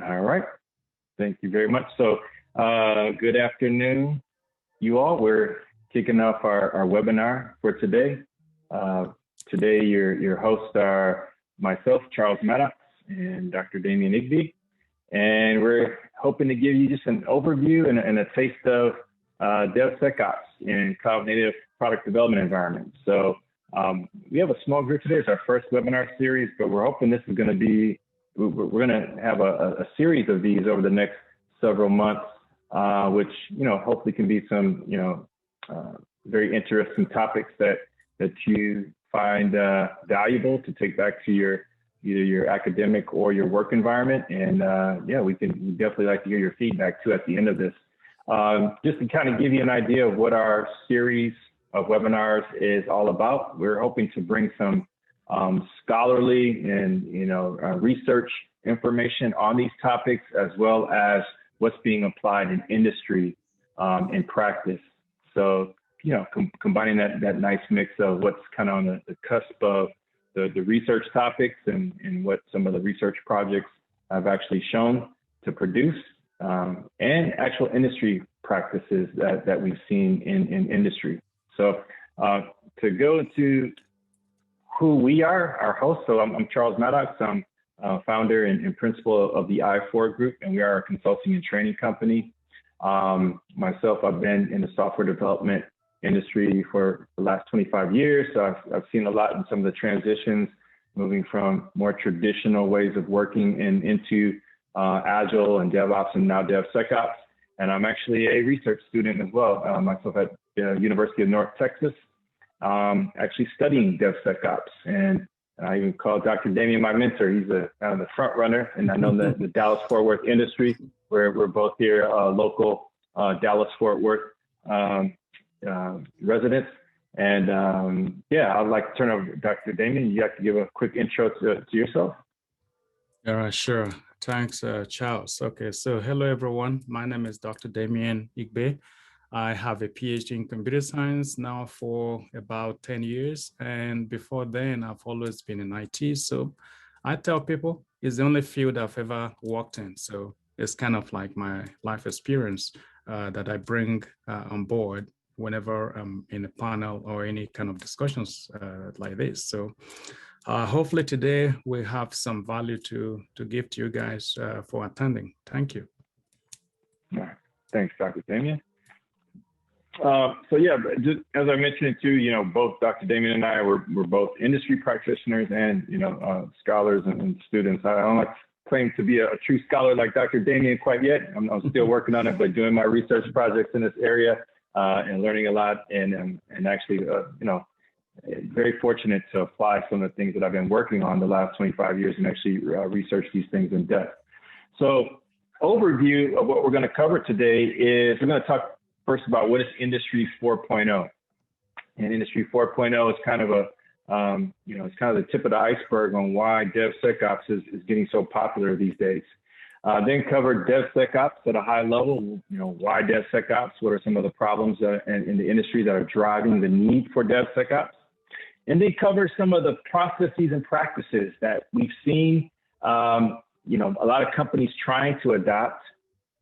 All right. Thank you very much. So good afternoon, you all. We're kicking off our webinar for today. Today, your hosts are myself, Charles Maddox, and Dr. Damian Igbe. And we're hoping to give you just an overview and a taste of DevSecOps in cloud-native product development environments. So we have a small group today. It's our first webinar series, but we're hoping this is going to be, we're going to have a series of these over the next several months, which, hopefully can be some, very interesting topics that you find valuable to take back to either your academic or your work environment. And we'd definitely like to hear your feedback too at the end of this. Just to kind of give you an idea of what our series of webinars is all about, we're hoping to bring some scholarly and research information on these topics, as well as what's being applied in industry in practice. So combining that nice mix of what's kind of on the cusp of the research topics and what some of the research projects have actually shown to produce, and actual industry practices that we've seen in industry. So to go into who we are, our hosts. So I'm Charles Maddox. I'm founder and principal of the I4 Group, and we are a consulting and training company. Myself, I've been in the software development industry for the last 25 years. So I've seen a lot in some of the transitions, moving from more traditional ways of working and into Agile and DevOps and now DevSecOps. And I'm actually a research student as well, myself at the University of North Texas, actually studying DevSecOps. And I even call Dr. Damian my mentor. He's kind of the front runner, and I know the Dallas-Fort Worth industry, where we're both here, local Dallas-Fort Worth residents. And I'd like to turn over to Dr. Damian. You have to give a quick intro to yourself. Sure. Thanks, Charles. Okay, so hello, everyone. My name is Dr. Damian Igbe. I have a PhD in computer science now for about 10 years. And before then, I've always been in IT. So I tell people it's the only field I've ever worked in. So it's kind of like my life experience that I bring on board whenever I'm in a panel or any kind of discussions like this. So hopefully today we have some value to give to you guys for attending. Thank you. All right. Thanks, Dr. Damian. Just as I mentioned too, both Dr. Damian and I we're both industry practitioners and scholars and students. I don't like to claim to be a true scholar like Dr. Damian quite yet. I'm still working on it, but doing my research projects in this area and learning a lot, and actually very fortunate to apply some of the things that I've been working on the last 25 years and actually research these things in depth. So overview of what we're going to cover today is we're going to talk first about what is Industry 4.0. And Industry 4.0 is kind of it's kind of the tip of the iceberg on why DevSecOps is getting so popular these days. Then cover DevSecOps at a high level, why DevSecOps, what are some of the problems in the industry that are driving the need for DevSecOps. And they cover some of the processes and practices that we've seen, a lot of companies trying to adopt,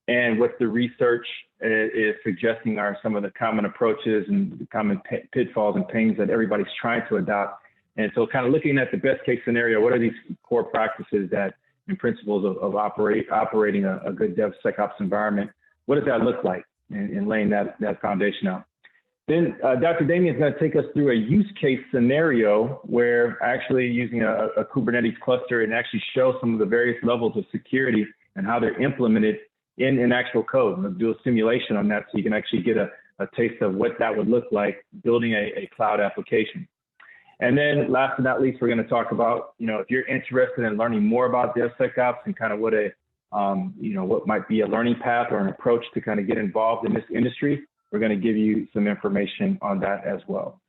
and what the research is suggesting are some of the common approaches and the common pitfalls and pains that everybody's trying to adopt. And so kind of looking at the best case scenario, what are these core practices that and principles of operating a good DevSecOps environment? What does that look like in laying that foundation out? Then Dr. Damian is going to take us through a use case scenario where actually using a Kubernetes cluster and actually show some of the various levels of security and how they're implemented in actual code. We'll do a simulation on that so you can actually get a taste of what that would look like building a cloud application. And then last but not least, we're going to talk about, if you're interested in learning more about DevSecOps and kind of what what might be a learning path or an approach to kind of get involved in this industry, we're going to give you some information on that as well.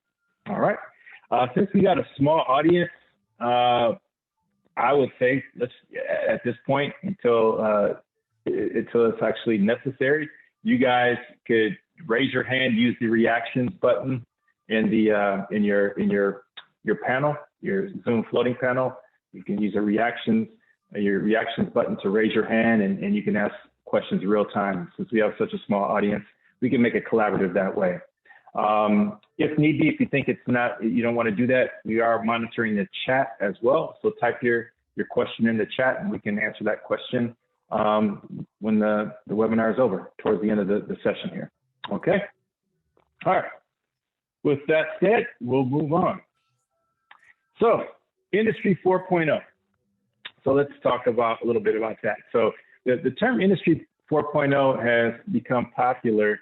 All right. Since we got a small audience, I would say let's at this point until it's actually necessary, you guys could raise your hand, use the reactions button in your panel, your Zoom floating panel. You can use the reactions your reactions button to raise your hand, and you can ask questions real time. Since we have such a small audience, we can make it collaborative that way. If need be, if you think you don't want to do that, we are monitoring the chat as well. So type your question in the chat, and we can answer that question when the webinar is over, towards the end of the session here. Okay. All right. With that said, we'll move on. So, Industry 4.0. So let's talk a little bit about that. So the term Industry 4.0 has become popular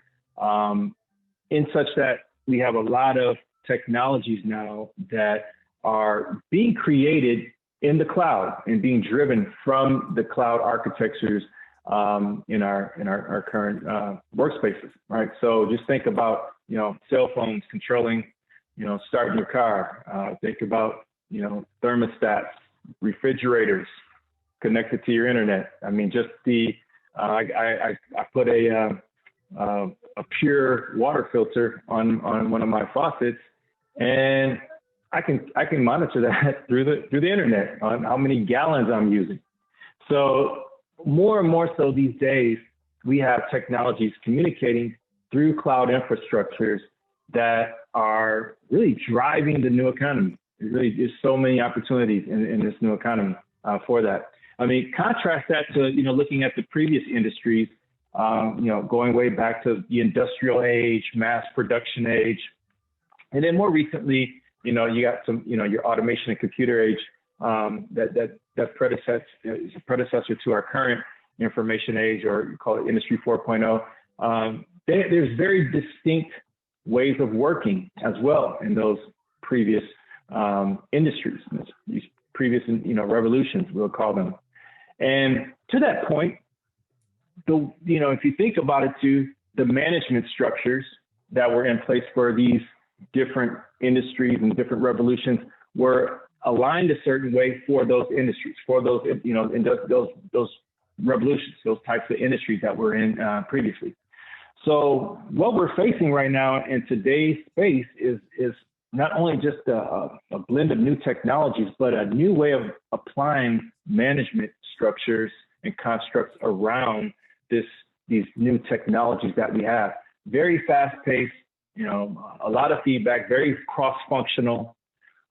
in such that we have a lot of technologies now that are being created in the cloud and being driven from the cloud architectures in our current workspaces, right? So just think about, cell phones controlling, starting your car. Think about, thermostats, refrigerators connected to your internet. I mean, just I put a pure water filter on one of my faucets, and I can monitor that through the internet on how many gallons I'm using. So more and more so these days, we have technologies communicating through cloud infrastructures that are really driving the new economy. There's so many opportunities in this new economy for that. I mean, contrast that to, looking at the previous industries, going way back to the industrial age, mass production age. And then more recently, you got some, your automation and computer age that is a predecessor to our current information age, or you call it Industry 4.0. There's very distinct ways of working as well in those previous industries, these previous, revolutions, we'll call them. And to that point, if you think about it too, the management structures that were in place for these different industries and different revolutions were aligned a certain way for those industries, for those, those revolutions, those types of industries that were in previously. So what we're facing right now in today's space is not only just a blend of new technologies, but a new way of applying management structures and constructs around these new technologies that we have. Very fast-paced, a lot of feedback, very cross-functional,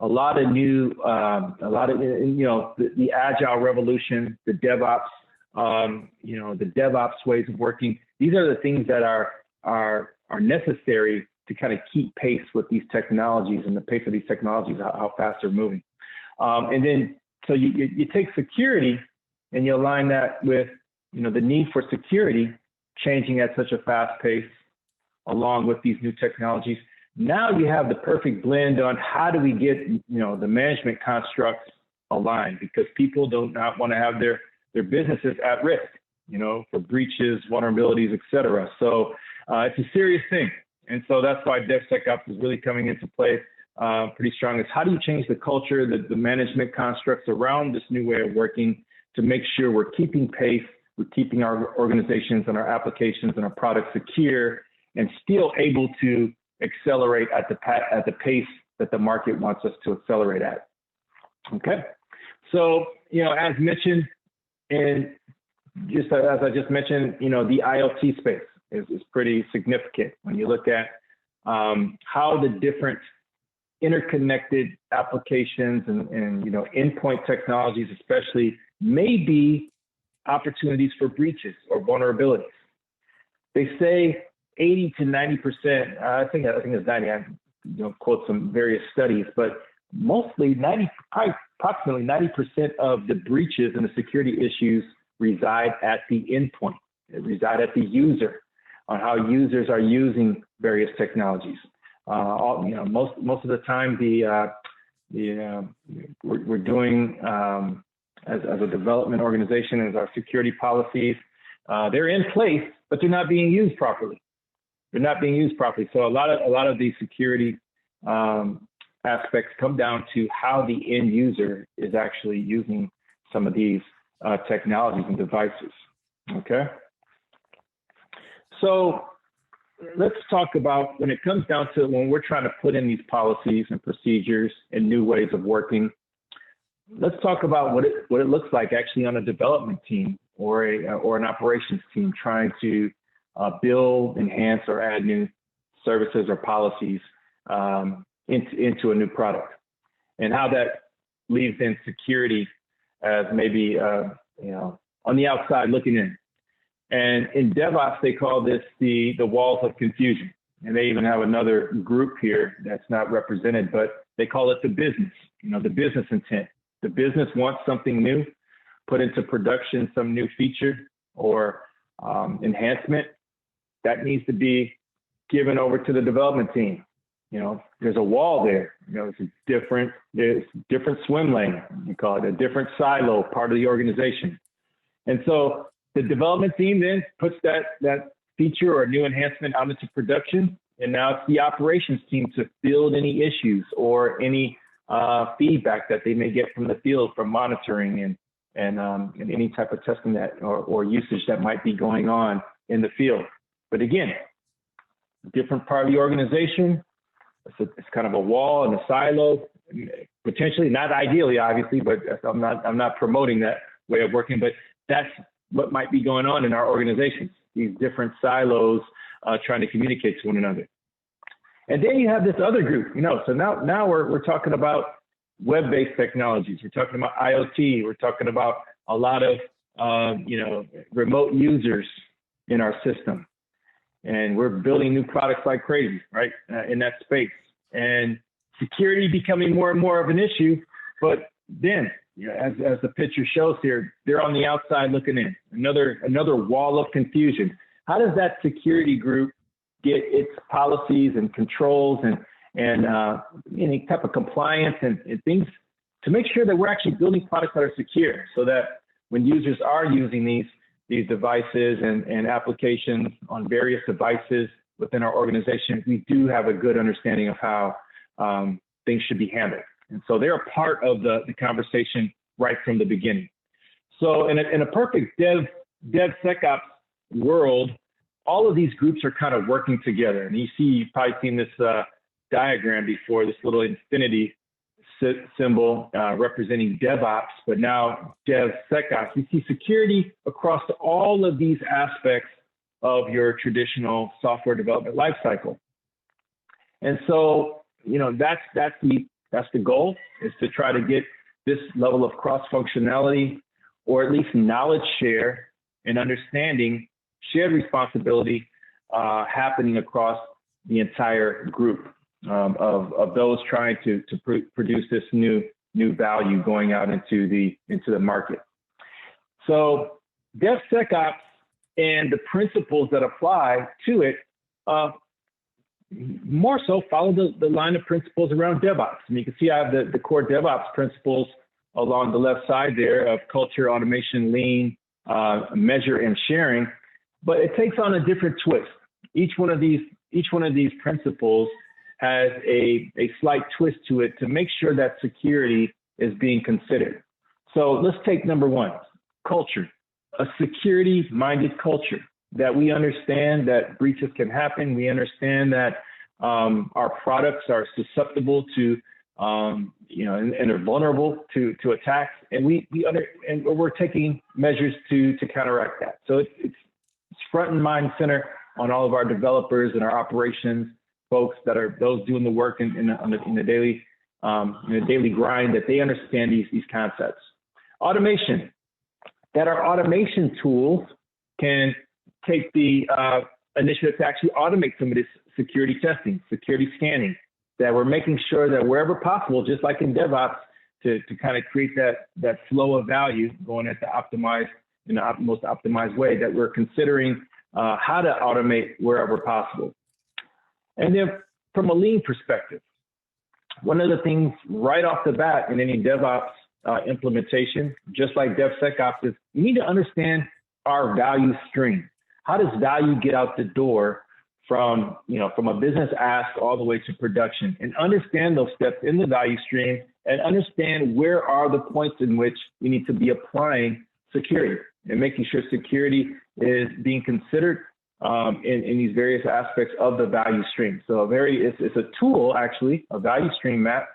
a lot of new, the agile revolution, the DevOps, the DevOps ways of working. These are the things that are necessary to kind of keep pace with these technologies and the pace of these technologies, how fast they're moving. And then, so you take security and you align that with, the need for security changing at such a fast pace along with these new technologies. Now you have the perfect blend on how do we get, the management constructs aligned, because people do not want to have their businesses at risk, for breaches, vulnerabilities, et cetera. So it's a serious thing. And so that's why DevSecOps is really coming into play pretty strong. Is how do you change the culture, the management constructs around this new way of working to make sure we're keeping pace, we're keeping our organizations and our applications and our products secure and still able to accelerate at the pace that the market wants us to accelerate at. Okay. So, as mentioned, and just as I just mentioned, the IoT space is pretty significant when you look at how the different interconnected applications and endpoint technologies especially may be opportunities for breaches or vulnerabilities. They say 80 to 90%, I think it's 90, I quote some various studies, but mostly approximately 90% of the breaches and the security issues reside at the endpoint. They reside at the user, on how users are using various technologies. Most of the time, we're doing as a development organization, as our security policies, they're in place, but they're not being used properly. They're not being used properly. So a lot of these security aspects come down to how the end user is actually using some of these technologies and devices. Okay. So let's talk about when it comes down to when we're trying to put in these policies and procedures and new ways of working, let's talk about what it looks like actually on a development team or an operations team trying to build, enhance, or add new services or policies into a new product, and how that leaves in security as maybe on the outside looking in. And in DevOps, they call this the walls of confusion. And they even have another group here that's not represented, but they call it the business, the business intent. The business wants something new, put into production, some new feature or enhancement that needs to be given over to the development team. There's a wall there. It's a different swim lane. You call it a different silo, part of the organization. And so the development team then puts that feature or new enhancement out into production. And now it's the operations team to field any issues or any feedback that they may get from the field from monitoring and any type of testing that or usage that might be going on in the field. But again, different part of the organization. It's kind of a wall and a silo, potentially, not ideally, obviously, but I'm not promoting that way of working, but that's what might be going on in our organizations, these different silos trying to communicate to one another. And then you have this other group, so now we're talking about web-based technologies. We're talking about IoT. We're talking about a lot of, remote users in our system. And we're building new products like crazy, right, in that space. And security becoming more and more of an issue. But then, as the picture shows here, they're on the outside looking in. Another wall of confusion. How does that security group get its policies and controls and any type of compliance and things to make sure that we're actually building products that are secure, so that when users are using these devices and applications on various devices within our organization, we do have a good understanding of how things should be handled. And so they're a part of the conversation right from the beginning. So in a perfect DevSecOps world, all of these groups are kind of working together. And you've probably seen this diagram before, this little infinity symbol representing DevOps, but now DevSecOps. You see security across all of these aspects of your traditional software development lifecycle. And so, that's the goal, is to try to get this level of cross-functionality, or at least knowledge share and understanding, shared responsibility happening across the entire group of those trying to produce this new value going out into the market. So DevSecOps and the principles that apply to it more so follow the line of principles around DevOps. And you can see I have the core DevOps principles along the left side there of culture, automation, lean, measure, and sharing. But it takes on a different twist. Each one of these principles has a slight twist to it to make sure that security is being considered. So let's take number one, culture. A security-minded culture, that we understand that breaches can happen. We understand that our products are susceptible to, and are vulnerable to attacks, and we're taking measures to counteract that. So it's front and mind center on all of our developers and our operations folks that are those doing the work in the daily grind, that they understand these concepts. Automation, that our automation tools can take the initiative to actually automate some of this security testing, security scanning, that we're making sure that wherever possible, just like in DevOps, to kind of create that flow of value going at the optimized, in the most optimized way, that we're considering how to automate wherever possible. And then from a lean perspective, one of the things right off the bat in any DevOps implementation, just like DevSecOps, is you need to understand our value stream. How does value get out the door from a business ask all the way to production, and understand those steps in the value stream, and understand where are the points in which we need to be applying security and making sure security is being considered in these various aspects of the value stream. So it's a tool, actually, a value stream map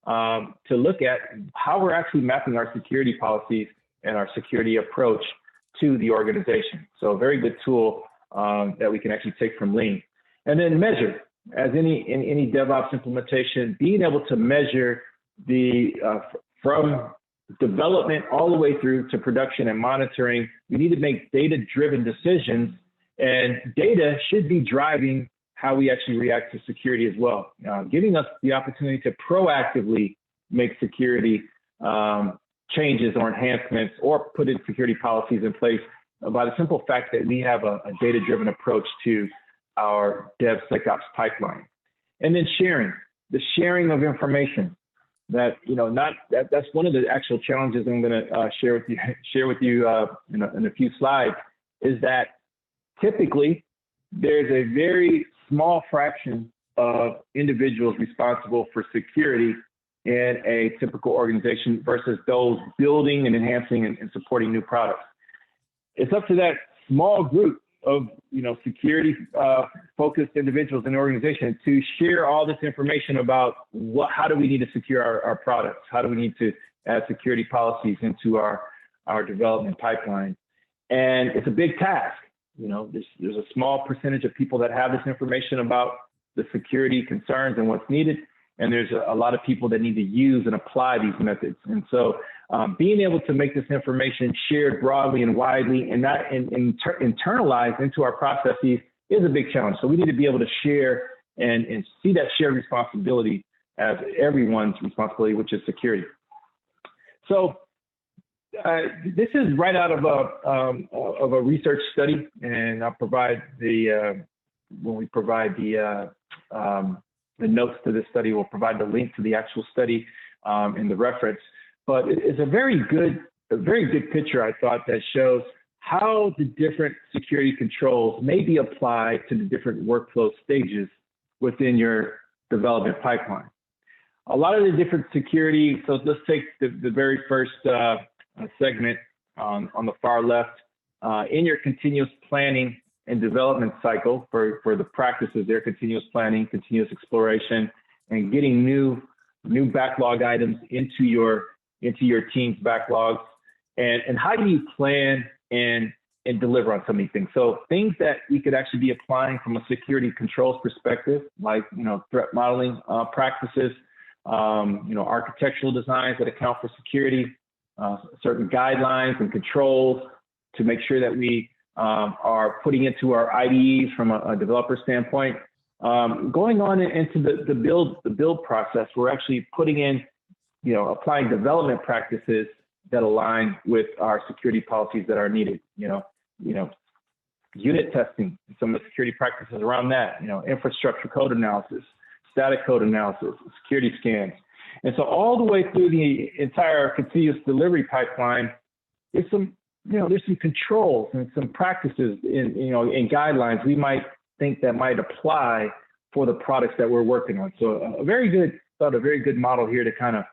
to look at how we're actually mapping our security policies and our security approach to the organization. So a very good tool that we can actually take from Lean. And then measure, as in any DevOps implementation, being able to measure the from development all the way through to production and monitoring. We need to make data-driven decisions, and data should be driving how we actually react to security as well, giving us the opportunity to proactively make security changes or enhancements or put in security policies in place by the simple fact that we have a data-driven approach to our DevSecOps pipeline. And then the sharing of information. That's one of the actual challenges I'm going to share with you in a few slides, is that typically there's a very small fraction of individuals responsible for security in a typical organization versus those building and enhancing and supporting new products. It's up to that small group of security focused individuals in the organization to share all this information about how do we need to secure our products, how do we need to add security policies into our development pipeline. And it's a big task. There's a small percentage of people that have this information about the security concerns and what's needed, and there's a lot of people that need to use and apply these methods. And so being able to make this information shared broadly and widely and not internalized into our processes is a big challenge. So we need to be able to share and see that shared responsibility as everyone's responsibility, which is security. So this is right out of a research study, and I'll provide when we provide the notes to this study, we'll provide the link to the actual study in the reference. But it's a very good picture, I thought, that shows how the different security controls may be applied to the different workflow stages within your development pipeline. A lot of the different security, so let's take the very first segment on the far left. In your continuous planning and development cycle for the practices there, continuous planning, continuous exploration, and getting new backlog items into your team's backlogs, and how do you plan and deliver on some of these things. So things that we could actually be applying from a security controls perspective, like threat modeling practices, architectural designs that account for security, certain guidelines and controls to make sure that we are putting into our IDEs from a developer standpoint. Going on into the build process, we're actually putting in, applying development practices that align with our security policies that are needed. Unit testing, some of the security practices around that. Infrastructure code analysis, static code analysis, security scans. And so all the way through the entire continuous delivery pipeline, there's some controls and some practices in guidelines we might think that might apply for the products that we're working on. So a very good model here to kind of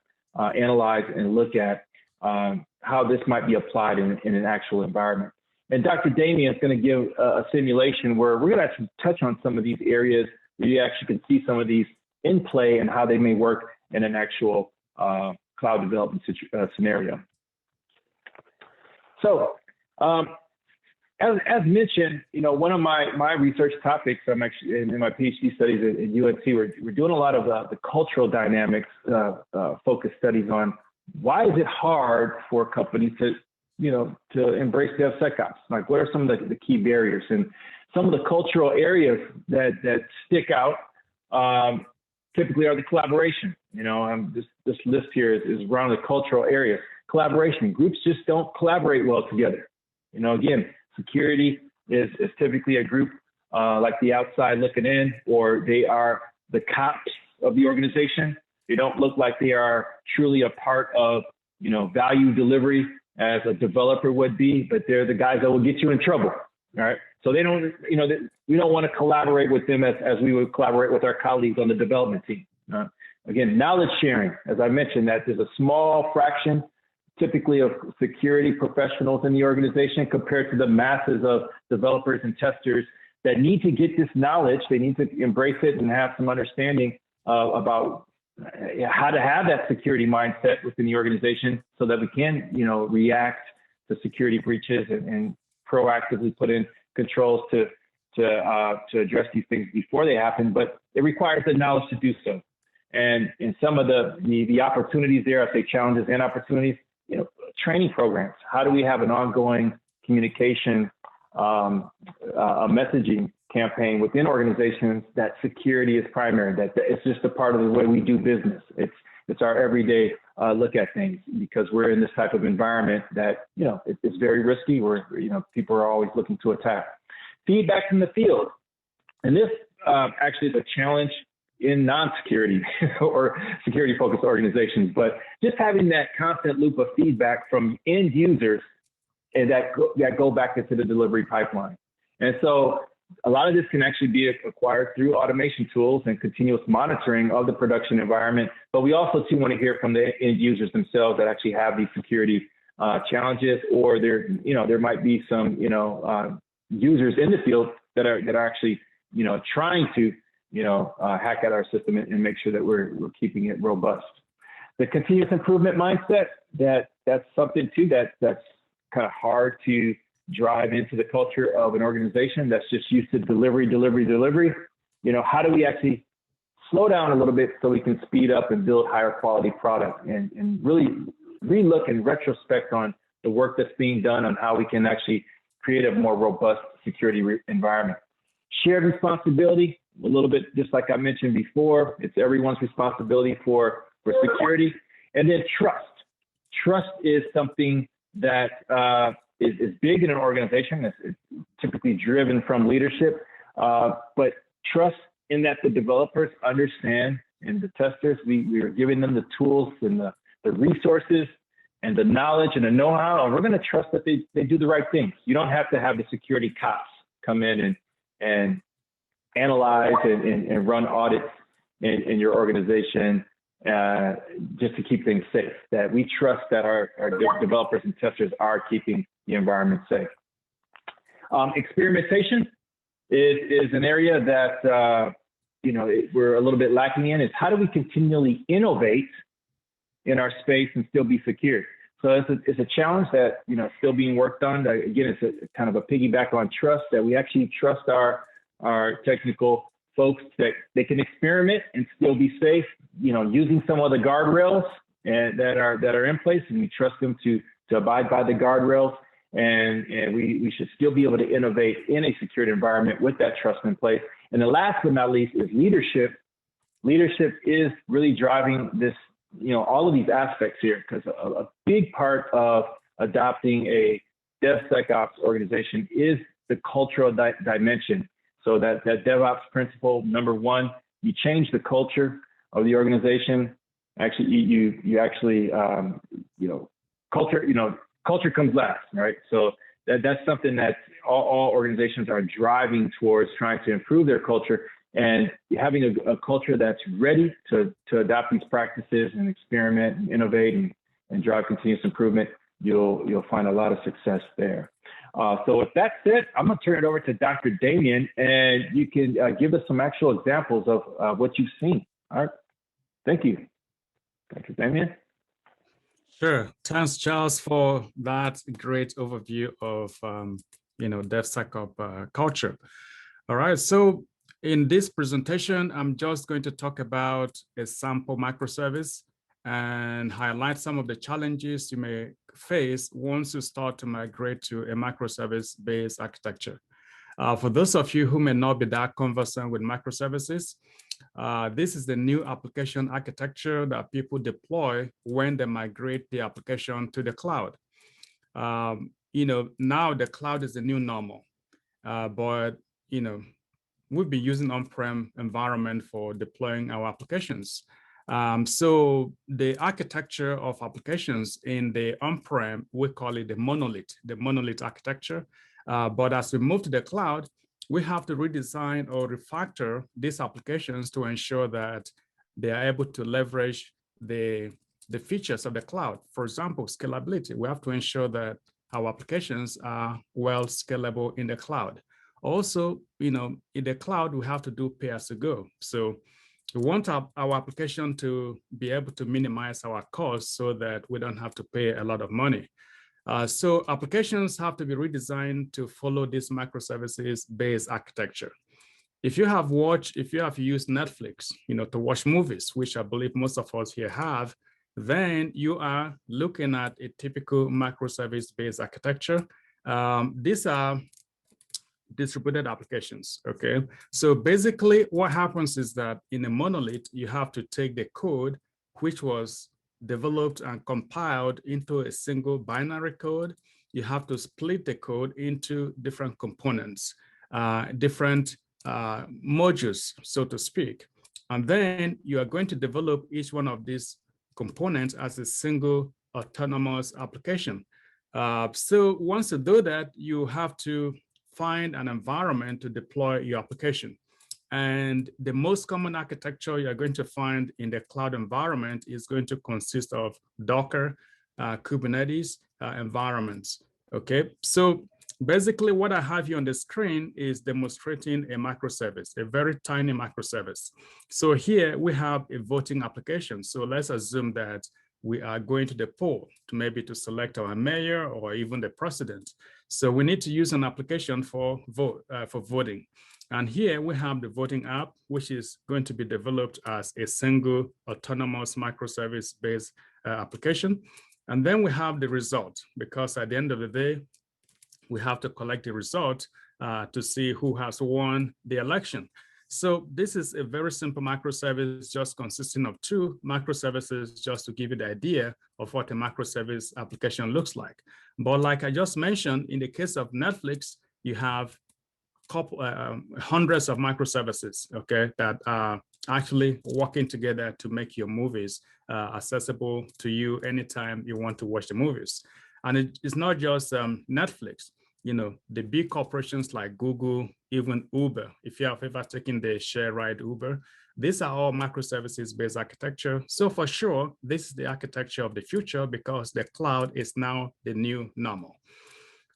analyze and look at how this might be applied in an actual environment. And Dr. Damian is going to give a simulation where we're going to actually touch on some of these areas where you actually can see some of these in play and how they may work in an actual cloud development scenario. So as mentioned, one of my research topics, I'm actually in my PhD studies at UNC, we're doing a lot of the cultural dynamics focused studies on why is it hard for companies to embrace DevSecOps? Like, what are some of the key barriers? And some of the cultural areas that stick out typically are the collaboration. This list here is around the cultural areas. Collaboration, groups just don't collaborate well together. Again, security is typically a group like the outside looking in, or they are the cops of the organization. They don't look like they are truly a part of, value delivery as a developer would be, but they're the guys that will get you in trouble. All right. So they don't, we don't want to collaborate with them as we would collaborate with our colleagues on the development team. Again, knowledge sharing, as I mentioned, that there's a small fraction typically of security professionals in the organization compared to the masses of developers and testers that need to get this knowledge. They need to embrace it and have some understanding about how to have that security mindset within the organization so that we can, react to security breaches and proactively put in controls to address these things before they happen. But it requires the knowledge to do so. And in some of the opportunities there, I say challenges and opportunities, training programs. How do we have an ongoing communication, a messaging campaign within organizations that security is primary, that it's just a part of the way we do business. It's our everyday look at things, because we're in this type of environment that, it's very risky, where, people are always looking to attack. Feedback from the field. And this actually is a challenge in non-security or security-focused organizations, but just having that constant loop of feedback from end users and that go back into the delivery pipeline. And so a lot of this can actually be acquired through automation tools and continuous monitoring of the production environment. But we also too want to hear from the end users themselves that actually have these security challenges, or there might be some, users in the field that are actually, trying to, hack at our system and make sure that we're keeping it robust. The continuous improvement mindset, that's something too that's kind of hard to drive into the culture of an organization that's just used to delivery. How do we actually slow down a little bit so we can speed up and build higher quality product, and really relook and retrospect on the work that's being done on how we can actually create a more robust security environment. Shared responsibility, a little bit just like I mentioned before, it's everyone's responsibility for security. And then trust. Trust is something that is big in an organization. It's typically driven from leadership, but trust in that the developers understand, and the testers, we are giving them the tools and the resources and the knowledge and the know-how, and we're going to trust that they do the right things. You don't have to have the security cops come in and analyze and run audits in your organization just to keep things safe. That we trust that our developers and testers are keeping the environment safe. Experimentation is an area that we're a little bit lacking in. Is how do we continually innovate in our space and still be secure? So it's a challenge that still being worked on. Again, it's a kind of a piggyback on trust, that we actually trust our technical folks that they can experiment and still be safe, using some of the guardrails that are in place, and we trust them to abide by the guardrails. And we should still be able to innovate in a secured environment with that trust in place. And the last but not least is leadership. Leadership is really driving this, all of these aspects here, because a big part of adopting a DevSecOps organization is the cultural dimension. So that DevOps principle, number one, you change the culture of the organization. Actually, you actually, culture comes last, right? So that's something that all organizations are driving towards, trying to improve their culture, and having a culture that's ready to adopt these practices and experiment and innovate and drive continuous improvement. You'll find a lot of success there. So with that said, I'm going to turn it over to Dr. Damian, and you can give us some actual examples of what you've seen. All right. Thank you, Dr. Damian. Sure. Thanks, Charles, for that great overview of DevSecOps culture. All right. So in this presentation, I'm just going to talk about a sample microservice and highlight some of the challenges you may face once you start to migrate to a microservice-based architecture. For those of you who may not be that conversant with microservices, this is the new application architecture that people deploy when they migrate the application to the cloud. Now the cloud is the new normal, but we'll be using on-prem environment for deploying our applications. So the architecture of applications in the on-prem, we call it the monolith architecture. But as we move to the cloud, we have to redesign or refactor these applications to ensure that they are able to leverage the features of the cloud. For example, scalability. We have to ensure that our applications are well scalable in the cloud. Also, in the cloud, we have to do pay-as-you-go. So We want our application to be able to minimize our costs so that we don't have to pay a lot of money. So applications have to be redesigned to follow this microservices-based architecture. If you have used Netflix, to watch movies, which I believe most of us here have, then you are looking at a typical microservice-based architecture. These are distributed applications, okay? So basically what happens is that in a monolith, you have to take the code, which was developed and compiled into a single binary code. You have to split the code into different components, different modules, so to speak. And then you are going to develop each one of these components as a single autonomous application. So once you do that, you have to find an environment to deploy your application. And the most common architecture you're going to find in the cloud environment is going to consist of Docker, Kubernetes environments, okay? So basically what I have here on the screen is demonstrating a microservice, a very tiny microservice. So here we have a voting application. So let's assume that we are going to the poll to select our mayor or even the president. So we need to use an application for voting. And here we have the voting app, which is going to be developed as a single autonomous microservice-based application. And then we have the result, because at the end of the day, we have to collect the result to see who has won the election. So this is a very simple microservice, just consisting of two microservices, just to give you the idea of what a microservice application looks like. But like I just mentioned, in the case of Netflix, you have hundreds of microservices, okay, that are actually working together to make your movies accessible to you anytime you want to watch the movies. And it's not just Netflix. The big corporations like Google, even Uber, if you have ever taken the share ride Uber, these are all microservices-based architecture. So for sure, this is the architecture of the future because the cloud is now the new normal.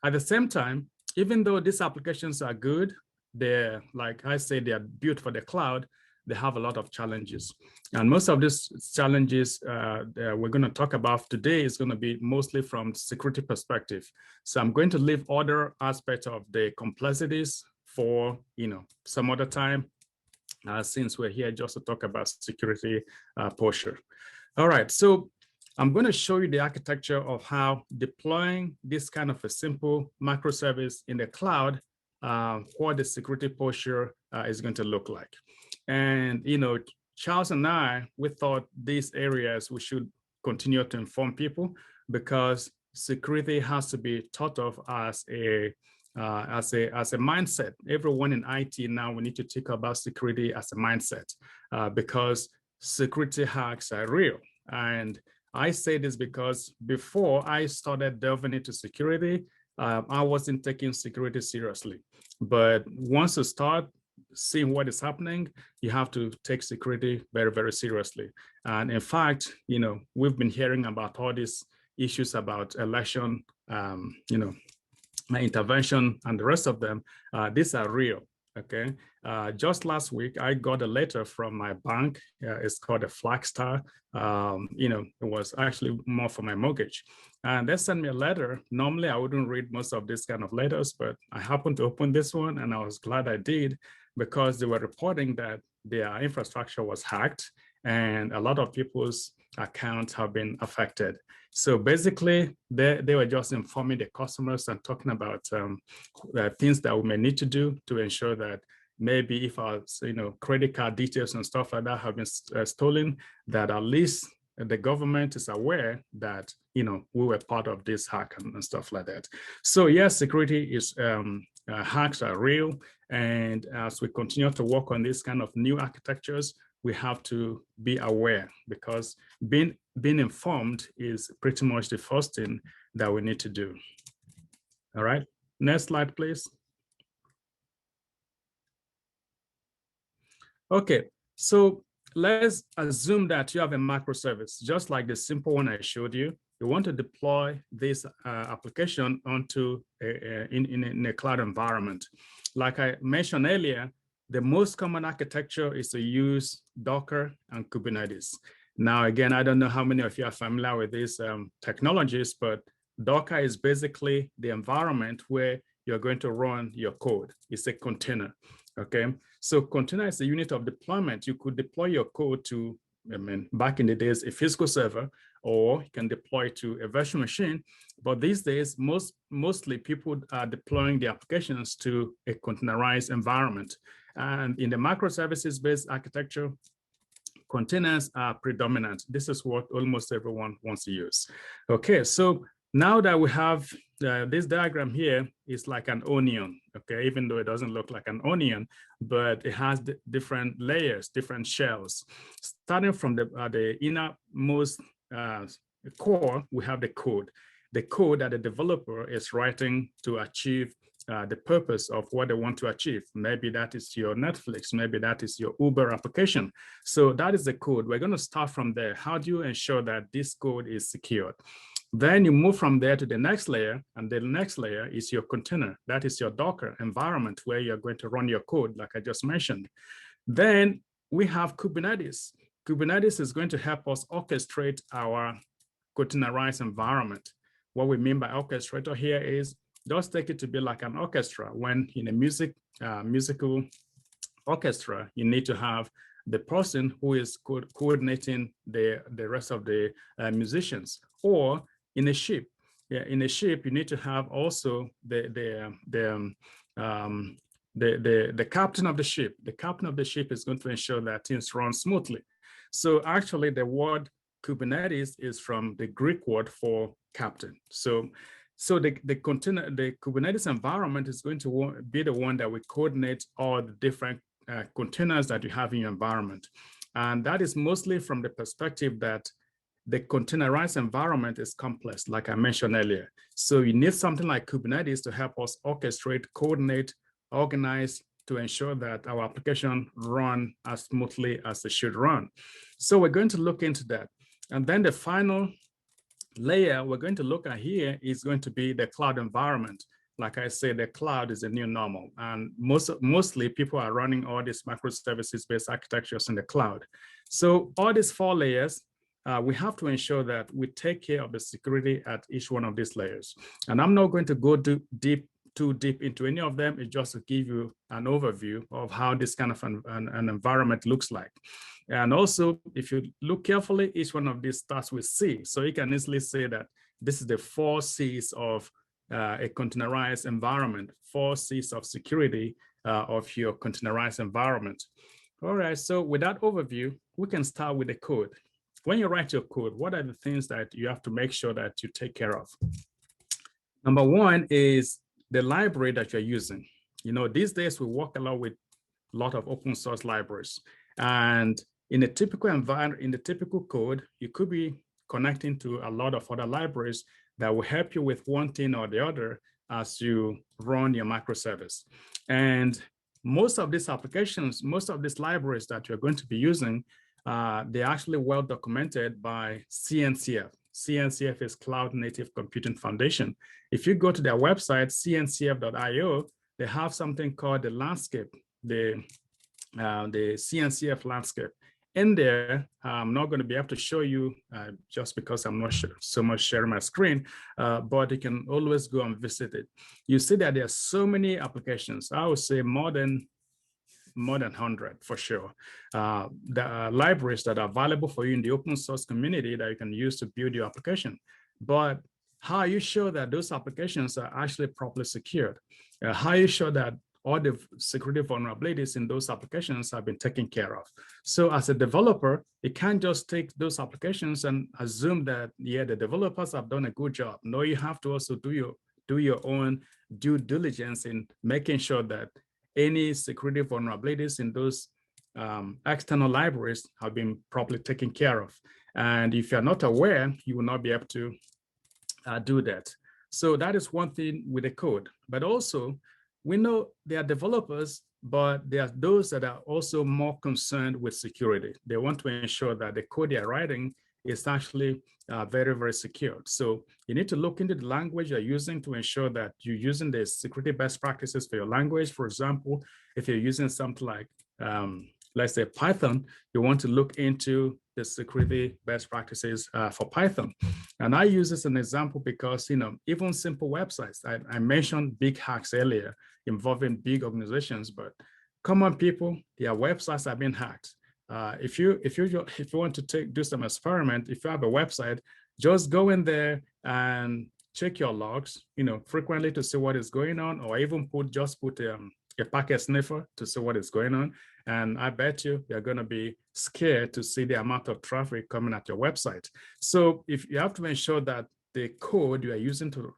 At the same time, even though these applications are good, they're, like I say, they are built for the cloud, they have a lot of challenges. And most of these challenges we're going to talk about today is going to be mostly from security perspective. So I'm going to leave other aspects of the complexities for some other time, since we're here just to talk about security posture. All right, so I'm going to show you the architecture of how deploying this kind of a simple microservice in the cloud, what the security posture is going to look like. And, Charles and I, we thought these areas we should continue to inform people because security has to be thought of as a mindset. Everyone in IT now, we need to think about security as a mindset because security hacks are real. And I say this because before I started delving into security, I wasn't taking security seriously. But once you start seeing what is happening, you have to take security very, very seriously. And in fact, we've been hearing about all these issues about election, intervention and the rest of them. These are real. Okay. Just last week, I got a letter from my bank. It's called a Flagstar. It was actually more for my mortgage. And they sent me a letter. Normally, I wouldn't read most of these kind of letters, but I happened to open this one and I was glad I did because they were reporting that their infrastructure was hacked and a lot of people's accounts have been affected. So basically, they were just informing the customers and talking about things that we may need to do to ensure that maybe if our credit card details and stuff like that have been stolen, that at least the government is aware that we were part of this hack and stuff like that. So yes, security is hacks are real, and as we continue to work on this kind of new architectures, we have to be aware because being informed is pretty much the first thing that we need to do. All right, next slide, please. Okay, so let's assume that you have a microservice, just like the simple one I showed you. You want to deploy this application onto in a cloud environment. Like I mentioned earlier, the most common architecture is to use Docker and Kubernetes. Now, again, I don't know how many of you are familiar with these technologies, but Docker is basically the environment where you're going to run your code. It's a container, okay? So container is a unit of deployment. You could deploy your code to, back in the days, a physical server, or you can deploy to a virtual machine. But these days, mostly people are deploying the applications to a containerized environment. And in the microservices-based architecture, containers are predominant. This is what almost everyone wants to use. Okay, so now that we have this diagram here is like an onion, okay, even though it doesn't look like an onion, but it has different layers, different shells. Starting from the innermost core, we have the code that the developer is writing to achieve the purpose of what they want to achieve. Maybe that is your Netflix, maybe that is your Uber application. So that is the code. We're going to start from there. How do you ensure that this code is secured? Then you move from there to the next layer, and the next layer is your container. That is your Docker environment where you're going to run your code, like I just mentioned. Then we have Kubernetes. Kubernetes is going to help us orchestrate our containerized environment. What we mean by orchestrator here is just take it to be like an orchestra. When in a musical orchestra, you need to have the person who is coordinating the rest of the musicians. Or in a ship, in a ship, you need to have also the captain of the ship. The captain of the ship is going to ensure that things run smoothly. So actually, the word Kubernetes is from the Greek word for captain. So the Kubernetes environment is going to be the one that will coordinate all the different containers that you have in your environment. And that is mostly from the perspective that the containerized environment is complex, like I mentioned earlier. So you need something like Kubernetes to help us orchestrate, coordinate, organize, to ensure that our application run as smoothly as it should run. So we're going to look into that. And then the final layer we're going to look at here is going to be the cloud environment. Like I said, the cloud is a new normal, and mostly people are running all these microservices-based architectures in the cloud. So all these four layers, we have to ensure that we take care of the security at each one of these layers. And I'm not going to go too deep into any of them. It's just to give you an overview of how this kind of an environment looks like. And also, if you look carefully, each one of these starts with C. So you can easily say that this is the 4 C's of a containerized environment, 4 C's of security of your containerized environment. All right, so with that overview, we can start with the code. When you write your code, what are the things that you have to make sure that you take care of? Number one is the library that you're using. You know, these days we work a lot with a lot of open source libraries. And in a typical environment, in the typical code, you could be connecting to a lot of other libraries that will help you with one thing or the other as you run your microservice. And most of these applications, most of these libraries that you're going to be using, they're actually well documented by CNCF. CNCF is Cloud Native Computing Foundation. If you go to their website, cncf.io, they have something called the landscape, the CNCF landscape. In there, I'm not going to be able to show you just because I'm not so much sharing my screen, but you can always go and visit it. You see that there are so many applications. I would say more than 100 for sure. There are libraries that are available for you in the open source community that you can use to build your application. But how are you sure that those applications are actually properly secured? How are you sure that all the security vulnerabilities in those applications have been taken care of? So as a developer, you can't just take those applications and assume that, yeah, the developers have done a good job. No, you have to also do your own due diligence in making sure that any security vulnerabilities in those external libraries have been properly taken care of. And if you're not aware, you will not be able to do that. So that is one thing with the code. But also, we know there are developers, but there are those that are also more concerned with security. They want to ensure that the code they're writing is actually very, very secured. So you need to look into the language you're using to ensure that you're using the security best practices for your language. For example, if you're using something like, let's say Python, you want to look into the security best practices for Python. And I use this as an example because, even simple websites, I mentioned big hacks earlier involving big organizations, but common people, their websites have been hacked. If you want to do some experiment, if you have a website, just go in there and check your logs, frequently to see what is going on, or even put a packet sniffer to see what is going on. And I bet you're going to be scared to see the amount of traffic coming at your website. So if you have to ensure that the code you are using to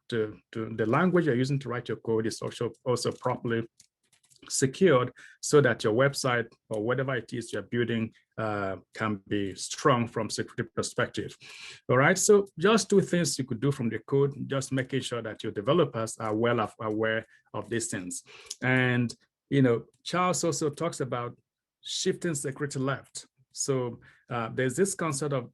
the language you're using to write your code is also properly secured, so that your website or whatever it is you're building can be strong from security perspective. All right, so just two things you could do from the code, just making sure that your developers are well aware of these things. And Charles also talks about shifting security left. So there's this concept of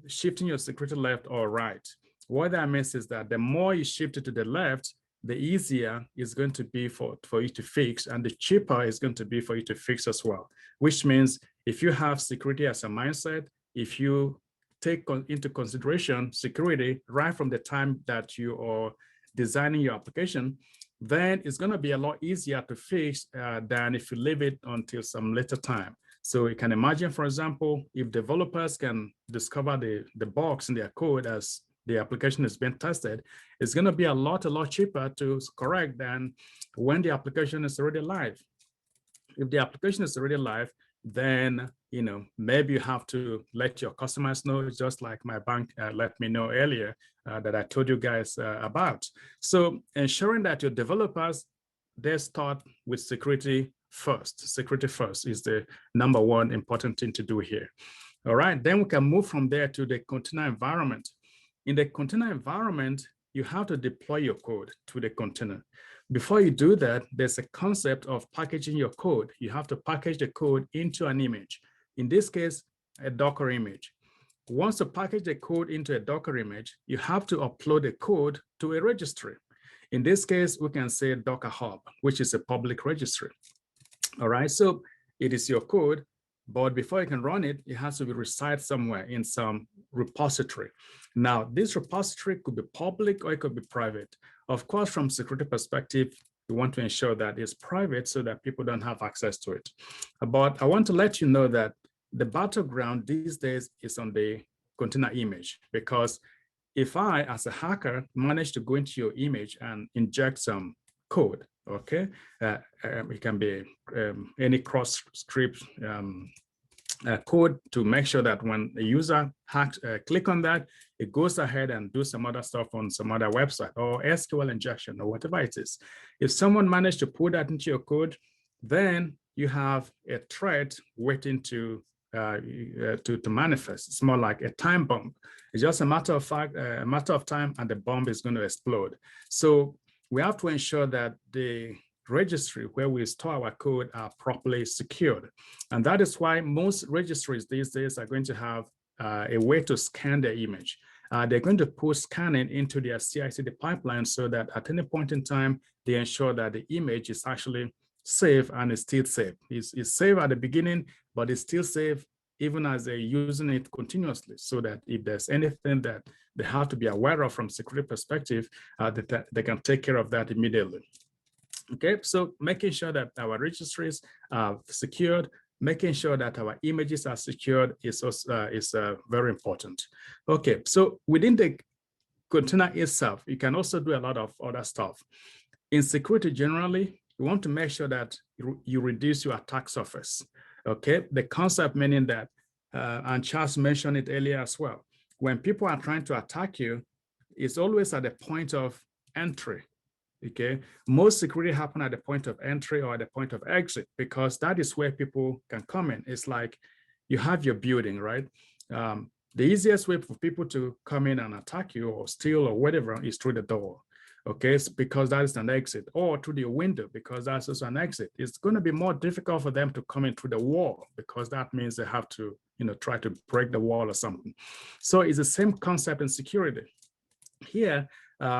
shifting your security left or right. What that means is that the more you shift it to the left, the easier it's going to be for you to fix, and the cheaper it's going to be for you to fix as well. Which means if you have security as a mindset, if you take into consideration security right from the time that you are designing your application, then it's going to be a lot easier to fix than if you leave it until some later time. So you can imagine, for example, if developers can discover the bugs in their code as the application is being tested, it's going to be a lot cheaper to correct than when the application is already live. If the application is already live, then maybe you have to let your customers know, just like my bank let me know earlier that I told you guys about. So ensuring that your developers, they start with security first. Security first is the number one important thing to do here. All right, then we can move from there to the container environment. In the container environment, you have to deploy your code to the container. Before you do that, there's a concept of packaging your code. You have to package the code into an image. In this case, a Docker image. Once you package the code into a Docker image, you have to upload the code to a registry. In this case, we can say Docker Hub, which is a public registry. All right, so it is your code, but before you can run it, it has to be resided somewhere in some repository. Now, this repository could be public or it could be private. Of course, from security perspective, you want to ensure that it's private so that people don't have access to it. But I want to let you know that the battleground these days is on the container image, because if I, as a hacker, manage to go into your image and inject some code, okay, it can be any cross-script code to make sure that when a user click on that, it goes ahead and do some other stuff on some other website, or SQL injection, or whatever it is. If someone managed to put that into your code, then you have a threat waiting to manifest. It's more like a time bomb. It's just a matter of time, and the bomb is going to explode. So we have to ensure that the registry where we store our code are properly secured. And that is why most registries these days are going to have a way to scan their image. They're going to put scanning into their CI/CD pipeline so that at any point in time, they ensure that the image is actually safe and is still safe. It's safe at the beginning, but it's still safe even as they're using it continuously, so that if there's anything that they have to be aware of from security perspective, they can take care of that immediately. Okay, so making sure that our registries are secured, making sure that our images are secured is very important. Okay, so within the container itself, you can also do a lot of other stuff. In security generally, you want to make sure that you reduce your attack surface. Okay, the concept meaning that, and Charles mentioned it earlier as well, when people are trying to attack you, it's always at the point of entry. Okay, most security happen at the point of entry or at the point of exit, because that is where people can come in. It's like you have your building, right? The easiest way for people to come in and attack you or steal or whatever is through the door. okay, it's because that is an exit, or to the window because that's also an exit. It's going to be more difficult for them to come in through the wall because that means they have to, try to break the wall or something. So it's the same concept in security. Here,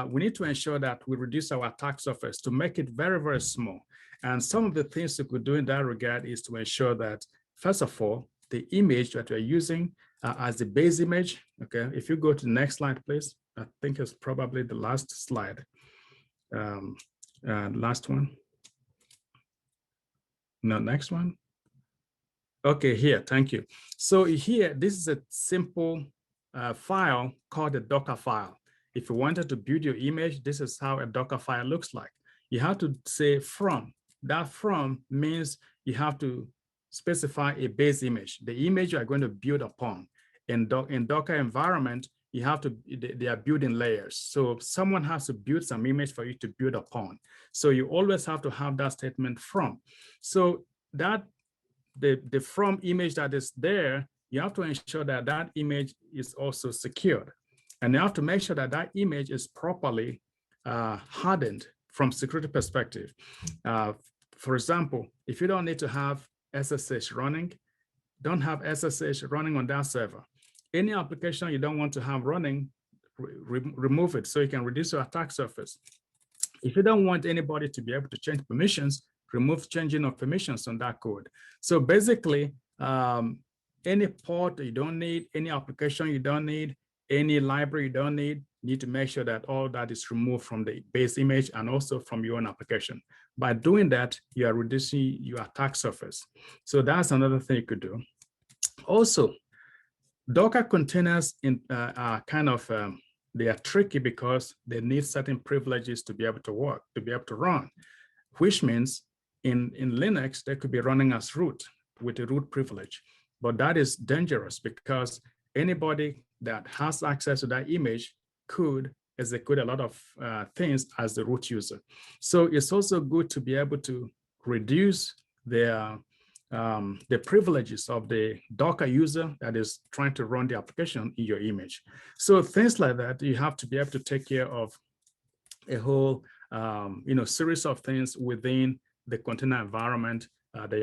we need to ensure that we reduce our attack surface to make it very, very small. And some of the things we could do in that regard is to ensure that, first of all, the image that we're using as the base image, okay, if you go to the next slide, please. I think it's probably the last slide. Last one. No, next one. Okay, here, thank you. So here, this is a simple file called a Docker file. If you wanted to build your image, this is how a Docker file looks like. You have to say from. That from means you have to specify a base image, the image you are going to build upon. In Docker environment, you have to, they are building layers. So someone has to build some image for you to build upon. So you always have to have that statement from. So that the from image that is there, you have to ensure that that image is also secured. And you have to make sure that that image is properly hardened from security perspective. For example, if you don't need to have SSH running, don't have SSH running on that server. Any application you don't want to have running, remove it so you can reduce your attack surface. If you don't want anybody to be able to change permissions, remove changing of permissions on that code. So basically, any port you don't need, any application you don't need, any library you don't need to make sure that all that is removed from the base image and also from your own application. By doing that, you are reducing your attack surface. So that's another thing you could do. Also, Docker containers are kind of, they are tricky because they need certain privileges to be able to work, to be able to run, which means in Linux, they could be running as root with a root privilege. But that is dangerous because anybody that has access to that image could execute a lot of things as the root user. So it's also good to be able to reduce the privileges of the Docker user that is trying to run the application in your image. So things like that, you have to be able to take care of a whole series of things within the container environment that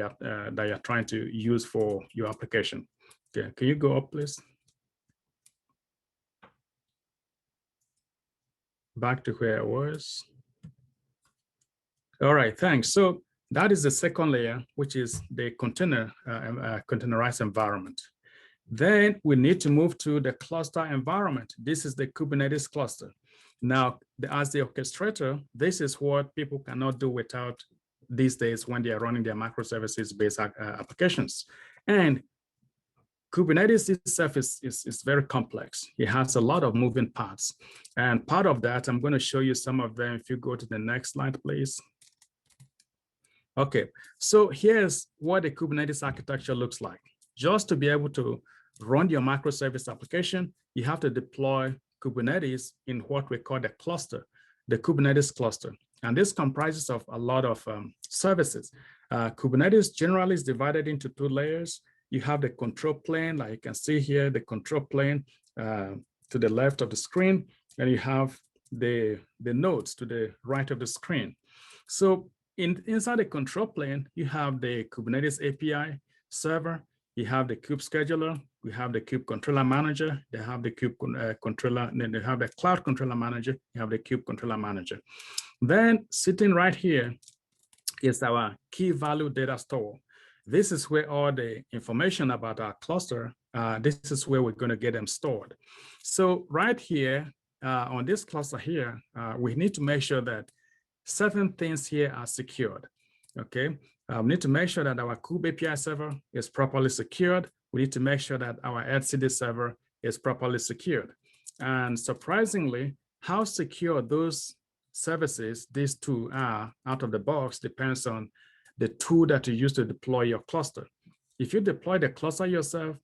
you're trying to use for your application. Okay, can you go up, please? Back to where I was. All right, thanks. So that is the second layer, which is the containerized environment. Then we need to move to the cluster environment. This is the Kubernetes cluster. Now, as the orchestrator, this is what people cannot do without these days when they are running their microservices-based applications. And Kubernetes itself is very complex. It has a lot of moving parts. And part of that, I'm going to show you some of them. If you go to the next slide, please. Okay, so here's what the Kubernetes architecture looks like. Just to be able to run your microservice application, you have to deploy Kubernetes in what we call the cluster, the Kubernetes cluster. And this comprises of a lot of services. Kubernetes generally is divided into two layers. You have the control plane, like you can see here, the control plane to the left of the screen, and you have the nodes to the right of the screen. So inside the control plane, you have the Kubernetes API server, you have the kube scheduler, we have the kube controller manager, they have the kube controller, then they have the cloud controller manager, you have the kube controller manager. Then sitting right here is our key value data store. This is where all the information about our cluster, this is where we're going to get them stored. So right here on this cluster here, we need to make sure that certain things here are secured, okay? We need to make sure that our kube API server is properly secured. We need to make sure that our etcd server is properly secured. And surprisingly, how secure those services, these two are out of the box, depends on the tool that you use to deploy your cluster. If you deploy the cluster yourself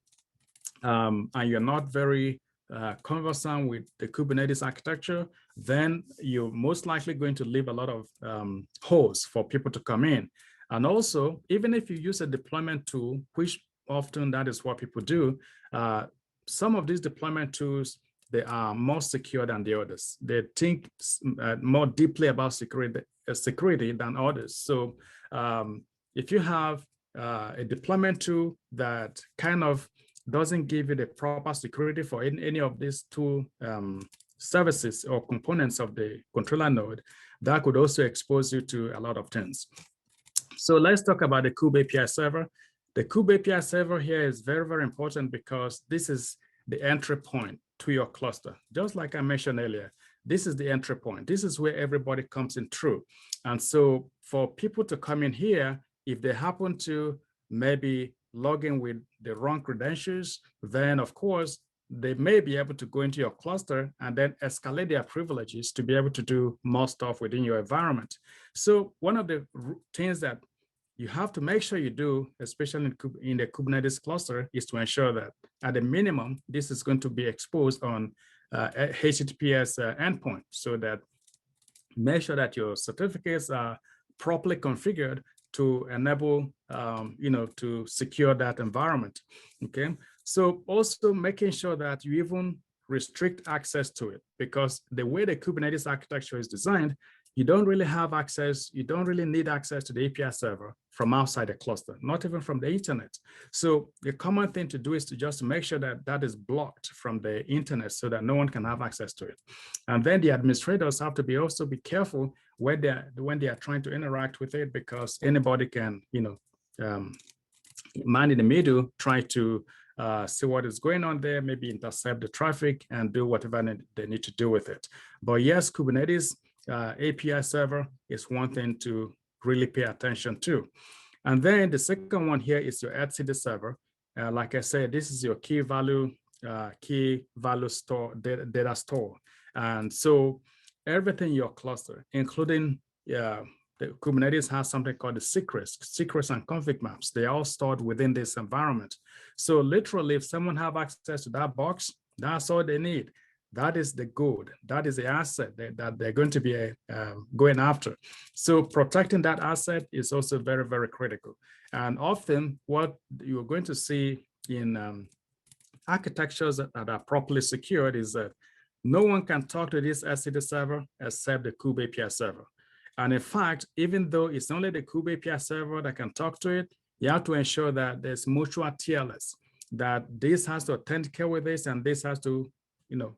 and you're not very conversant with the Kubernetes architecture, then you're most likely going to leave a lot of holes for people to come in. And also, even if you use a deployment tool, which often that is what people do, some of these deployment tools, they are more secure than the others. They think more deeply about security than others. So if you have a deployment tool that kind of doesn't give you the proper security for any of these two services or components of the controller node, that could also expose you to a lot of things. So let's talk about the Kube API server. The Kube API server here is very, very important because this is the entry point to your cluster. Just like I mentioned earlier, this is the entry point. This is where everybody comes in through. And so for people to come in here, if they happen to maybe log in with the wrong credentials, then of course, they may be able to go into your cluster and then escalate their privileges to be able to do more stuff within your environment. So one of the things that you have to make sure you do, especially in the Kubernetes cluster, is to ensure that at a minimum, this is going to be exposed on HTTPS endpoint, so that make sure that your certificates are properly configured to enable, to secure that environment, okay? So also making sure that you even restrict access to it, because the way the Kubernetes architecture is designed, you don't really have access, you don't really need access to the API server from outside the cluster, not even from the internet. So the common thing to do is to just make sure that that is blocked from the internet so that no one can have access to it. And then the administrators have to also be careful when they are trying to interact with it, because anybody can, man in the middle, try to see what is going on there, maybe intercept the traffic and do whatever they need to do with it. But yes, Kubernetes API server is one thing to really pay attention to. And then the second one here is your etcd server. Like I said, this is your key value store, data store. And so everything in your cluster, including the Kubernetes has something called the secrets and config maps. They are all stored within this environment. So literally, if someone have access to that box, that's all they need. That is the good. That is the asset that they're going to be going after. So protecting that asset is also very, very critical. And often what you're going to see in architectures that are properly secured is that no one can talk to this etcd server except the Kube API server. And in fact, even though it's only the Kube API server that can talk to it, you have to ensure that there's mutual TLS, that this has to authenticate with this and this has to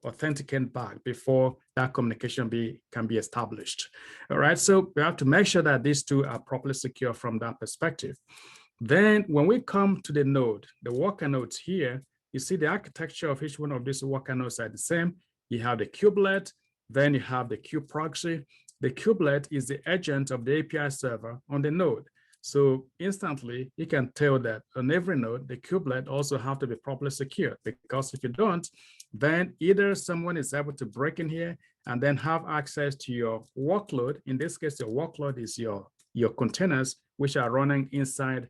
authenticate back before that communication can be established. All right, so we have to make sure that these two are properly secure from that perspective. Then when we come to the node, the worker nodes here, you see the architecture of each one of these worker nodes are the same. You have the kubelet, then you have the kube proxy. The kubelet is the agent of the API server on the node. So instantly, you can tell that on every node, the kubelet also have to be properly secured, because if you don't, then either someone is able to break in here and then have access to your workload. In this case, your workload is your containers, which are running inside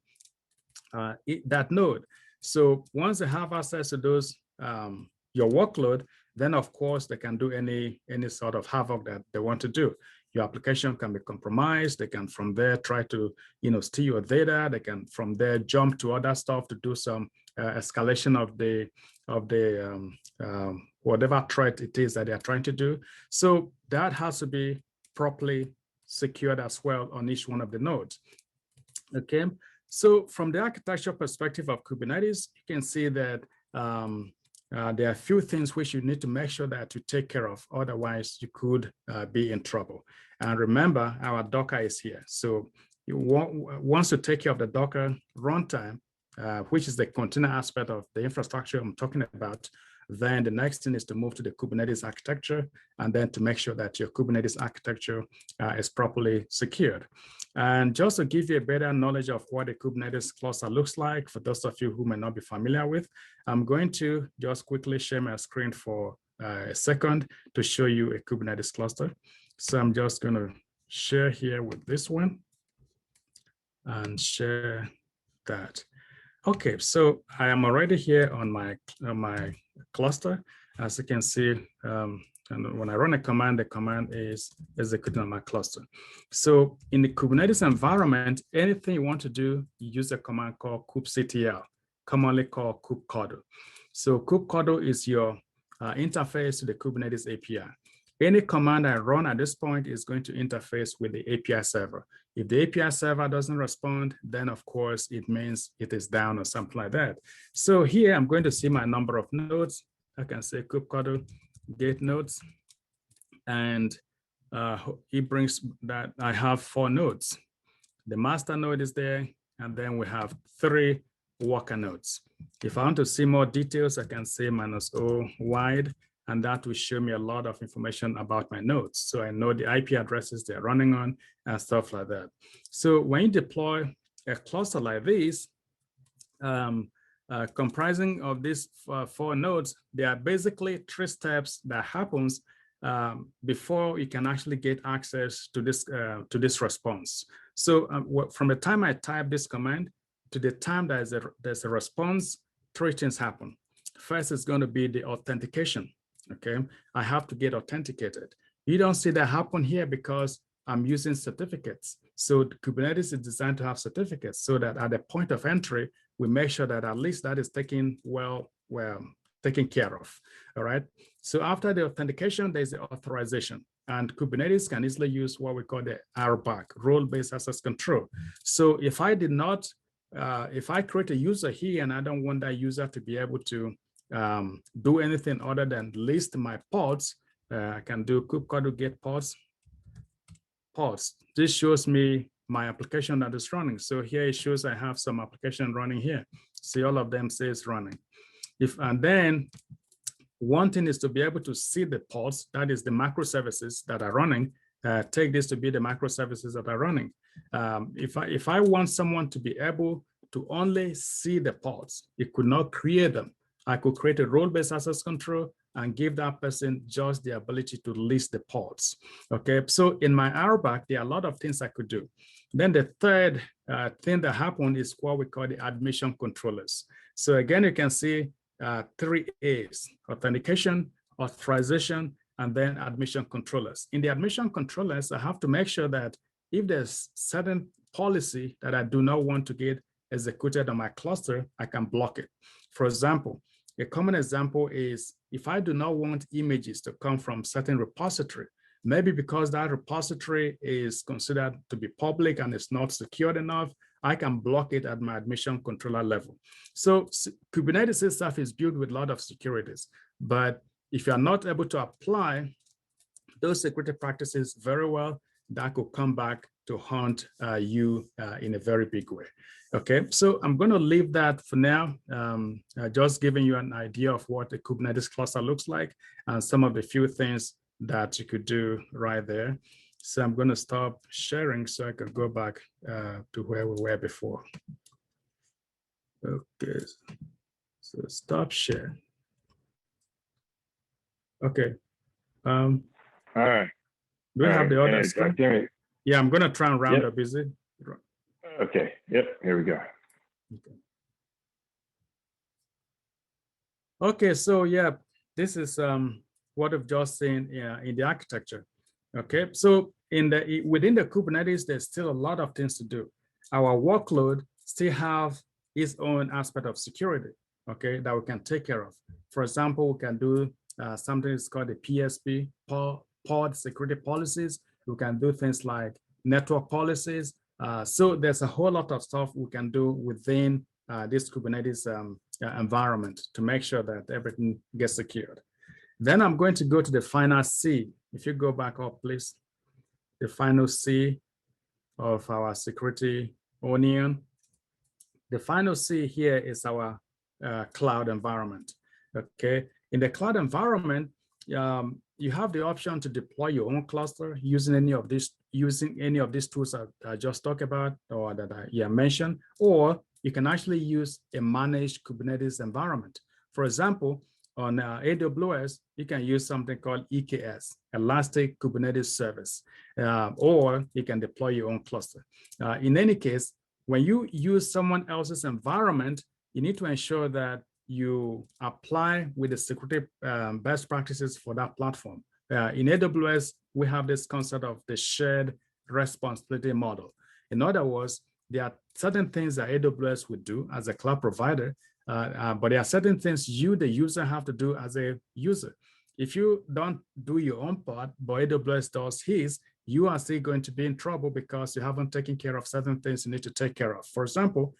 that node. So once they have access to those, your workload, then of course they can do any sort of havoc that they want to do. Your application can be compromised. They can from there try to steal your data. They can from there jump to other stuff to do some escalation of the whatever threat it is that they are trying to do. So that has to be properly secured as well on each one of the nodes. Okay, so from the architecture perspective of Kubernetes, you can see that there are a few things which you need to make sure that you take care of. Otherwise, you could be in trouble. And remember, our Docker is here. So once you take care of the Docker runtime, which is the container aspect of the infrastructure I'm talking about, then the next thing is to move to the Kubernetes architecture, and then to make sure that your Kubernetes architecture is properly secured. And just to give you a better knowledge of what a Kubernetes cluster looks like, for those of you who may not be familiar with, I'm going to just quickly share my screen for a second to show you a Kubernetes cluster. So I'm just going to share here with this one and share that. Okay, so I am already here on my cluster. As you can see, and when I run a command, the command is executing on my cluster. So in the Kubernetes environment, anything you want to do, you use a command called kubectl, commonly called kubectl. So kubectl is your interface to the Kubernetes API. Any command I run at this point is going to interface with the API server. If the API server doesn't respond, then of course it means it is down or something like that. So here I'm going to see my number of nodes. I can say kubectl get nodes, and it brings that I have 4 nodes. The master node is there, and then we have 3 worker nodes. If I want to see more details, I can say -o wide, and that will show me a lot of information about my nodes. So I know the IP addresses they're running on and stuff like that. So when you deploy a cluster like this, comprising of these 4 nodes, there are basically 3 steps that happens before you can actually get access to this response. So from the time I type this command to the time there's a response, 3 things happen. First is going to be the authentication. Okay, I have to get authenticated. You don't see that happen here because I'm using certificates. So Kubernetes is designed to have certificates so that at the point of entry, we make sure that at least that is taken taken care of. All right. So after the authentication, there's the authorization. And Kubernetes can easily use what we call the RBAC, role-based access control. So if I did not, if I create a user here and I don't want that user to be able to do anything other than list my pods, I can do kubectl get pods. This shows me my application that is running. So here it shows I have some application running here. See, all of them says running. And then one thing is to be able to see the pods, that is the microservices that are running. Take this to be the microservices that are running. If I want someone to be able to only see the pods, it could not create them. I could create a role-based access control and give that person just the ability to list the pods. Okay, so in my RBAC, there are a lot of things I could do. Then the third thing that happened is what we call the admission controllers. So again, you can see 3 A's: authentication, authorization, and then admission controllers. In the admission controllers, I have to make sure that if there's certain policy that I do not want to get executed on my cluster, I can block it. For example, a common example is if I do not want images to come from certain repository, maybe because that repository is considered to be public and it's not secured enough, I can block it at my admission controller level. So Kubernetes itself is built with a lot of securities, but if you are not able to apply those security practices very well, that could come back to haunt you in a very big way. Okay, so I'm going to leave that for now, just giving you an idea of what a Kubernetes cluster looks like and some of the few things that you could do right there. So I'm going to stop sharing so I can go back to where we were before. Okay, so stop share. Okay. All right. Do we have the other screen? Yeah, I'm going to try and round up, is it? Okay, yep, here we go. Okay, so yeah, this is what I've just seen in the architecture. Okay, so within the Kubernetes, there's still a lot of things to do. Our workload still have its own aspect of security, okay, that we can take care of. For example, we can do something that's called the PSP, pod security policies. We can do things like network policies. So there's a whole lot of stuff we can do within this Kubernetes environment to make sure that everything gets secured. Then I'm going to go to the final C. If you go back up, please. The final C of our security onion. The final C here is our cloud environment. Okay, in the cloud environment, you have the option to deploy your own cluster using any of these tools I just talked about or that I mentioned, or you can actually use a managed Kubernetes environment. For example, on AWS, you can use something called EKS, Elastic Kubernetes Service, or you can deploy your own cluster. In any case, when you use someone else's environment, you need to ensure that you apply with the security best practices for that platform. In AWS, we have this concept of the shared responsibility model. In other words, there are certain things that AWS would do as a cloud provider, But there are certain things you, the user, have to do as a user. If you don't do your own part, but AWS does his, you are still going to be in trouble because you haven't taken care of certain things you need to take care of. For example,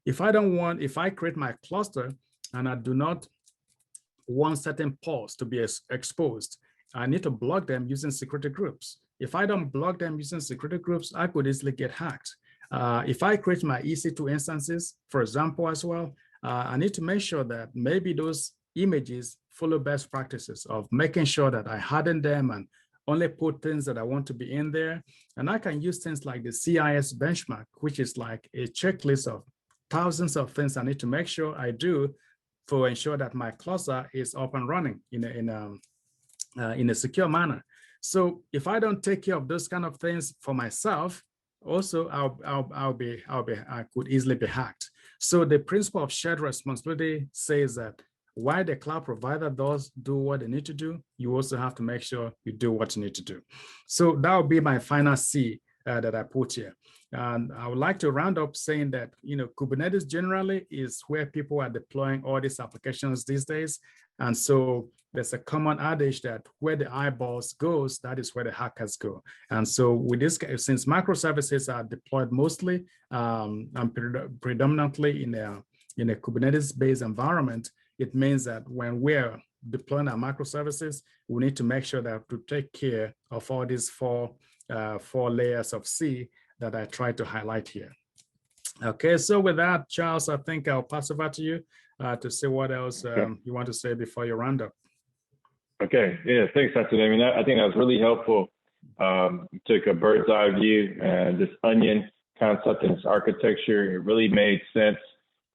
if I create my cluster and I do not want certain pods to be exposed, I need to block them using security groups. If I don't block them using security groups, I could easily get hacked. If I create my EC2 instances, for example, as well, I need to make sure that maybe those images follow best practices of making sure that I harden them and only put things that I want to be in there. And I can use things like the CIS benchmark, which is like a checklist of thousands of things I need to make sure I do to ensure that my cluster is up and running in a secure manner. So if I don't take care of those kind of things for myself, also I could easily be hacked. So the principle of shared responsibility says that while the cloud provider does do what they need to do, you also have to make sure you do what you need to do. So that would be my final C that I put here. And I would like to round up saying that, Kubernetes generally is where people are deploying all these applications these days. And so there's a common adage that where the eyeballs goes, that is where the hackers go. And so with this, since microservices are deployed mostly and predominantly in a Kubernetes-based environment, it means that when we're deploying our microservices, we need to make sure that to take care of all these four layers of C that I tried to highlight here. Okay, so with that, Charles, I think I'll pass over to you to see what else you want to say before you round up. Okay, yeah, thanks, Dr. Damian. I think that was really helpful. You took a bird's eye view and this onion concept and its architecture, it really made sense.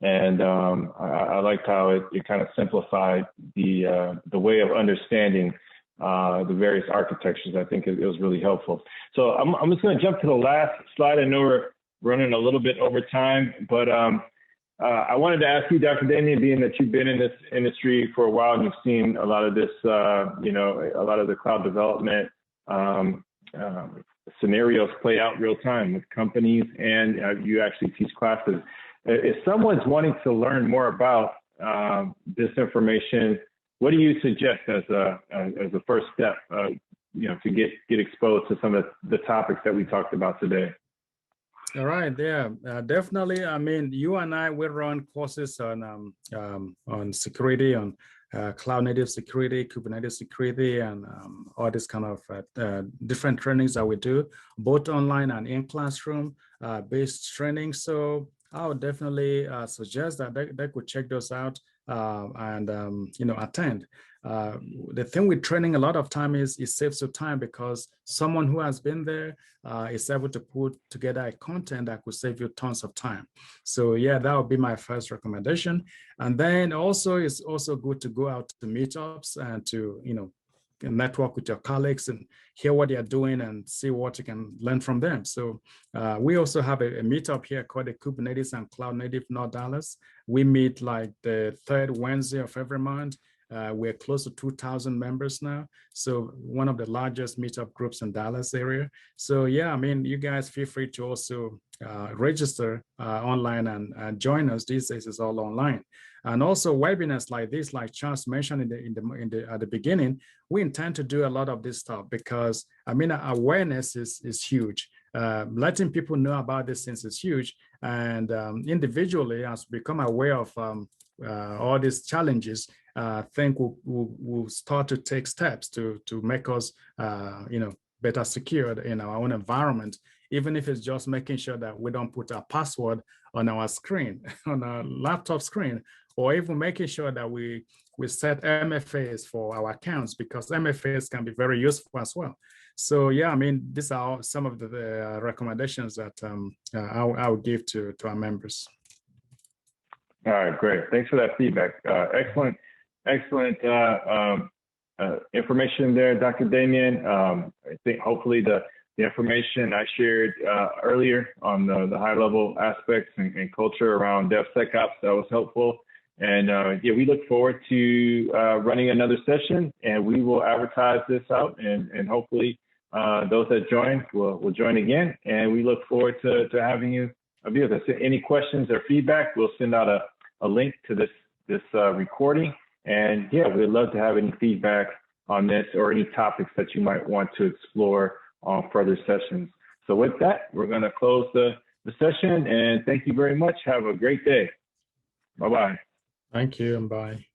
And I liked how it kind of simplified the way of understanding the various architectures. I think it was really helpful. So I'm just going to jump to the last slide. I know we're running a little bit over time, but I wanted to ask you, Dr. Damian, being that you've been in this industry for a while and you've seen a lot of this, a lot of the cloud development scenarios play out real time with companies, and you actually teach classes. If someone's wanting to learn more about this information, what do you suggest as a first step, to get exposed to some of the topics that we talked about today? All right, yeah, definitely. I mean, you and I, we run courses on security, on cloud native security, Kubernetes security, and all this kind of different trainings that we do, both online and in classroom based training. So I would definitely suggest that they could check those out and attend. The thing with training a lot of time is it saves you time because someone who has been there is able to put together a content that could save you tons of time. So yeah, that would be my first recommendation. And then also it's also good to go out to meetups and to network with your colleagues and hear what they're doing and see what you can learn from them. So we also have a meetup here called the Kubernetes and Cloud Native North Dallas. We meet like the third Wednesday of every month. We're close to 2,000 members now. So one of the largest meetup groups in Dallas area. So yeah, I mean, you guys feel free to also register online and join us. These days it's all online. And also webinars like this, like Charles mentioned at the beginning, we intend to do a lot of this stuff because I mean, awareness is huge. Letting people know about these things is huge. And individually, as we become aware of all these challenges, I think we'll start to take steps to make us, better secured in our own environment, even if it's just making sure that we don't put our password on our screen, on our laptop screen, or even making sure that we set MFAs for our accounts because MFAs can be very useful as well. So yeah, I mean, these are some of the recommendations that I would give to our members. All right, great. Thanks for that feedback. Excellent information there, Dr. Damian. I think hopefully the information I shared earlier on the high-level aspects and culture around DevSecOps, that was helpful. And yeah, we look forward to running another session, and we will advertise this out, and hopefully those that join will join again. And we look forward to having you be with us. Any questions or feedback, we'll send out a link to this recording. And yeah, we'd love to have any feedback on this or any topics that you might want to explore on further sessions. So with that, we're going to close the session, and thank you very much. Have a great day. Bye-bye. Thank you, and bye.